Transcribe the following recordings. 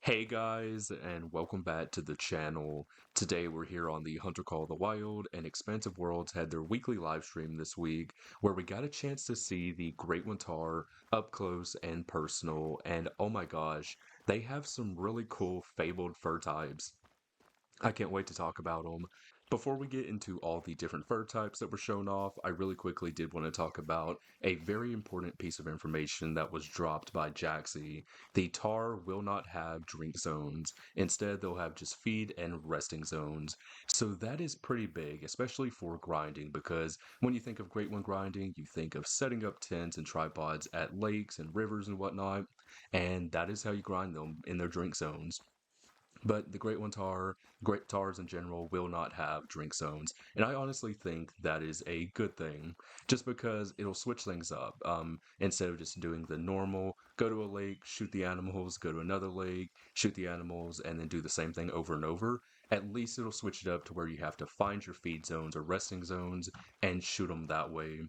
Hey guys, and welcome back to the channel. Today we're here on the Hunter Call of the Wild, and Expansive Worlds had their weekly live stream this week where we got a chance to see the Great One Tahr up close and personal, and oh my gosh, they have some really cool fabled fur types. I can't wait to talk about them. Before we get into all the different fur types that were shown off, I really quickly did want to talk about a very important piece of information that was dropped by Jaxie. The Tahr will not have drink zones. Instead, they'll have just feed and resting zones. So that is pretty big, especially for grinding, because when you think of Great One grinding, you think of setting up tents and tripods at lakes and rivers and whatnot, and that is how you grind them in their drink zones. But the Great One Tahr, Great Tars in general, will not have drink zones. And I honestly think that is a good thing, just because it'll switch things up. Instead of just doing the normal, go to a lake, shoot the animals, go to another lake, shoot the animals, and then do the same thing over and over, at least it'll switch it up to where you have to find your feed zones or resting zones and shoot them that way.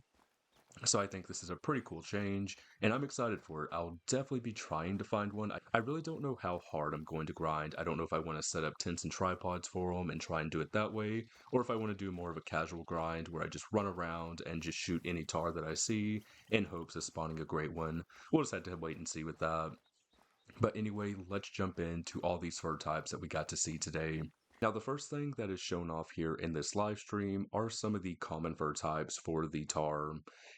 So I think this is a pretty cool change, and I'm excited for it. I'll definitely be trying to find one. I really don't know how hard I'm going to grind. I don't know if I want to set up tents and tripods for them and try and do it that way, or if I want to do more of a casual grind where I just run around and just shoot any tar that I see in hopes of spawning a great one. We'll just have to wait and see with that. But anyway, let's jump into all these fur types that we got to see today. Now, the first thing that is shown off here in this live stream are some of the common fur types for the Tahr.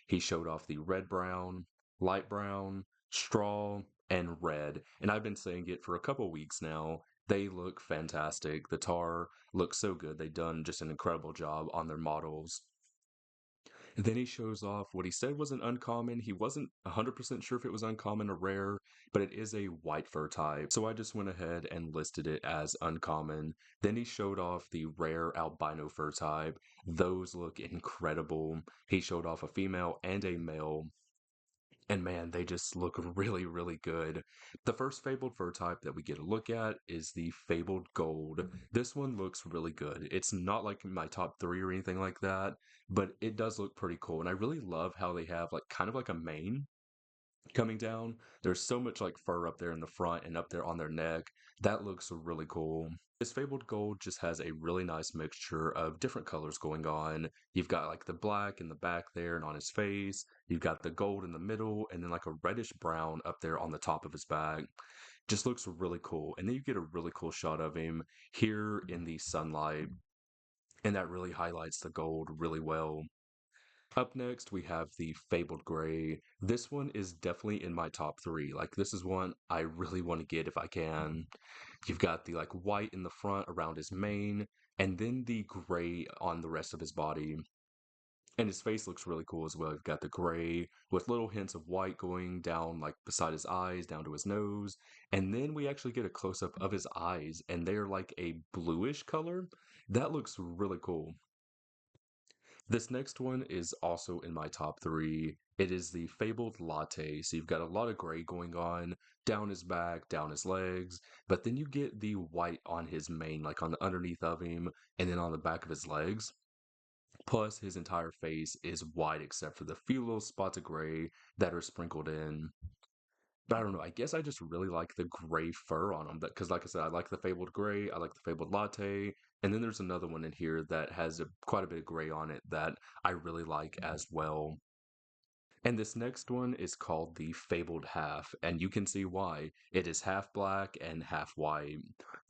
He showed off the red brown, light brown, straw, and red. And I've been saying it for a couple weeks now. They look fantastic. The Tahr looks so good. They've done just an incredible job on their models. Then he shows off what he said was an uncommon. He wasn't 100% sure if it was uncommon or rare, but it is a white fur type. So I just went ahead and listed it as uncommon. Then he showed off the rare albino fur type. Those look incredible. He showed off a female and a male. And man, they just look really, really good. The first fabled fur type that we get a look at is the fabled gold. This one looks really good. It's not like my top three or anything like that, but it does look pretty cool. And I really love how they have like kind of like a mane coming down. There's so much like fur up there in the front and up there on their neck. That looks really cool. This fabled gold just has a really nice mixture of different colors going on. You've got like the black in the back there and on his face. You've got the gold in the middle and then like a reddish brown up there on the top of his back. Just looks really cool. And then you get a really cool shot of him here in the sunlight. And that really highlights the gold really well. Up next, we have the Fabled Gray. This one is definitely in my top three. Like, this is one I really want to get if I can. You've got the like white in the front around his mane, and then the gray on the rest of his body. And his face looks really cool as well. You've got the gray with little hints of white going down like beside his eyes, down to his nose. And then we actually get a close up of his eyes, and they're like a bluish color. That looks really cool. This next one is also in my top three. It is the Fabled Latte. So you've got a lot of gray going on down his back, down his legs, but then you get the white on his mane, like on the underneath of him, and then on the back of his legs. Plus, his entire face is white except for the few little spots of gray that are sprinkled in. But I don't know. I guess I just really like the gray fur on him. Because, like I said, I like the Fabled Gray. I like the Fabled Latte. And then there's another one in here that has quite a bit of gray on it that I really like as well. And this next one is called the Fabled Half. And you can see why. It is half black and half white.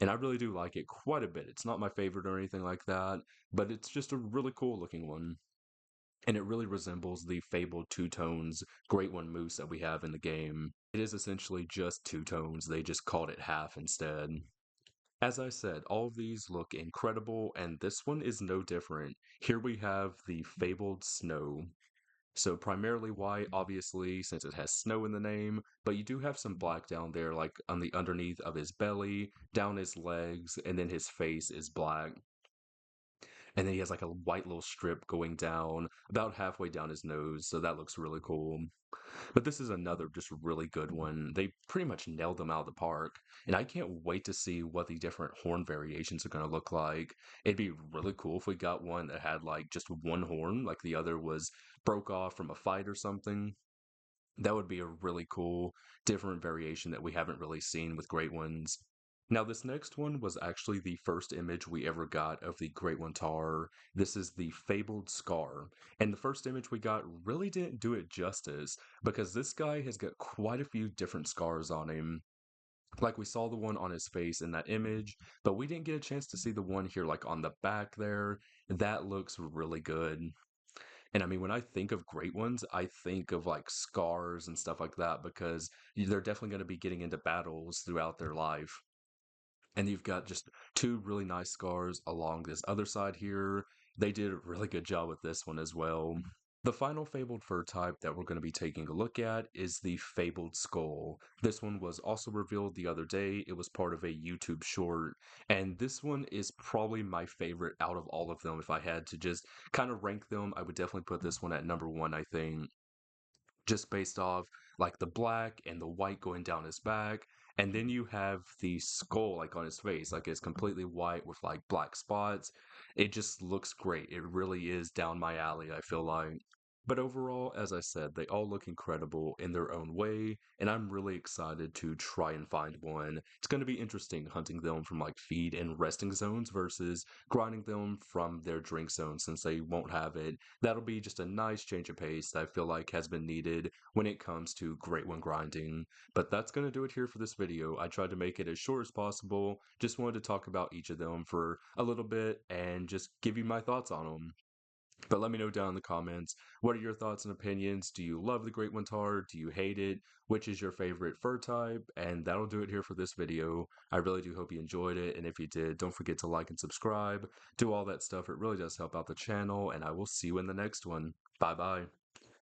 And I really do like it quite a bit. It's not my favorite or anything like that, but it's just a really cool looking one. And it really resembles the fabled two tones Great One Moose that we have in the game. It is essentially just two tones, they just called it half instead. As I said, all of these look incredible, and this one is no different. Here we have the fabled snow. So primarily white, obviously, since it has snow in the name, but you do have some black down there, like on the underneath of his belly, down his legs, and then his face is black. And then he has like a white little strip going down about halfway down his nose, so that looks really cool. But this is another just really good one. They pretty much nailed them out of the park, and I can't wait to see what the different horn variations are going to look like. It'd be really cool if we got one that had like just one horn, like the other was broke off from a fight or something. That would be a really cool, different variation that we haven't really seen with great ones. Now, this next one was actually the first image we ever got of the Great One Tahr. This is the Fabled Scar. And the first image we got really didn't do it justice because this guy has got quite a few different scars on him. Like we saw the one on his face in that image, but we didn't get a chance to see the one here, like on the back there. That looks really good. And I mean, when I think of great ones, I think of like scars and stuff like that because they're definitely going to be getting into battles throughout their life. And you've got just two really nice scars along this other side here. They did a really good job with this one as well. The final fabled fur type that we're going to be taking a look at is the fabled skull. This one was also revealed the other day. It was part of a YouTube short, and this one is probably my favorite out of all of them. If I had to just kind of rank them, I would definitely put this one at number one, I think, just based off like the black and the white going down his back. And then you have the skull like on his face, like it's completely white with like black spots. It just looks great. It really is down my alley, I feel like. But overall, as I said, they all look incredible in their own way, and I'm really excited to try and find one. It's going to be interesting hunting them from like feed and resting zones versus grinding them from their drink zone since they won't have it. That'll be just a nice change of pace that I feel like has been needed when it comes to Great One grinding. But that's going to do it here for this video. I tried to make it as short as possible. Just wanted to talk about each of them for a little bit and just give you my thoughts on them. But let me know down in the comments, what are your thoughts and opinions? Do you love the Great One Tahr? Do you hate it? Which is your favorite fur type? And that'll do it here for this video. I really do hope you enjoyed it, and if you did, don't forget to like and subscribe. Do all that stuff. It really does help out the channel, and I will see you in the next one. Bye bye.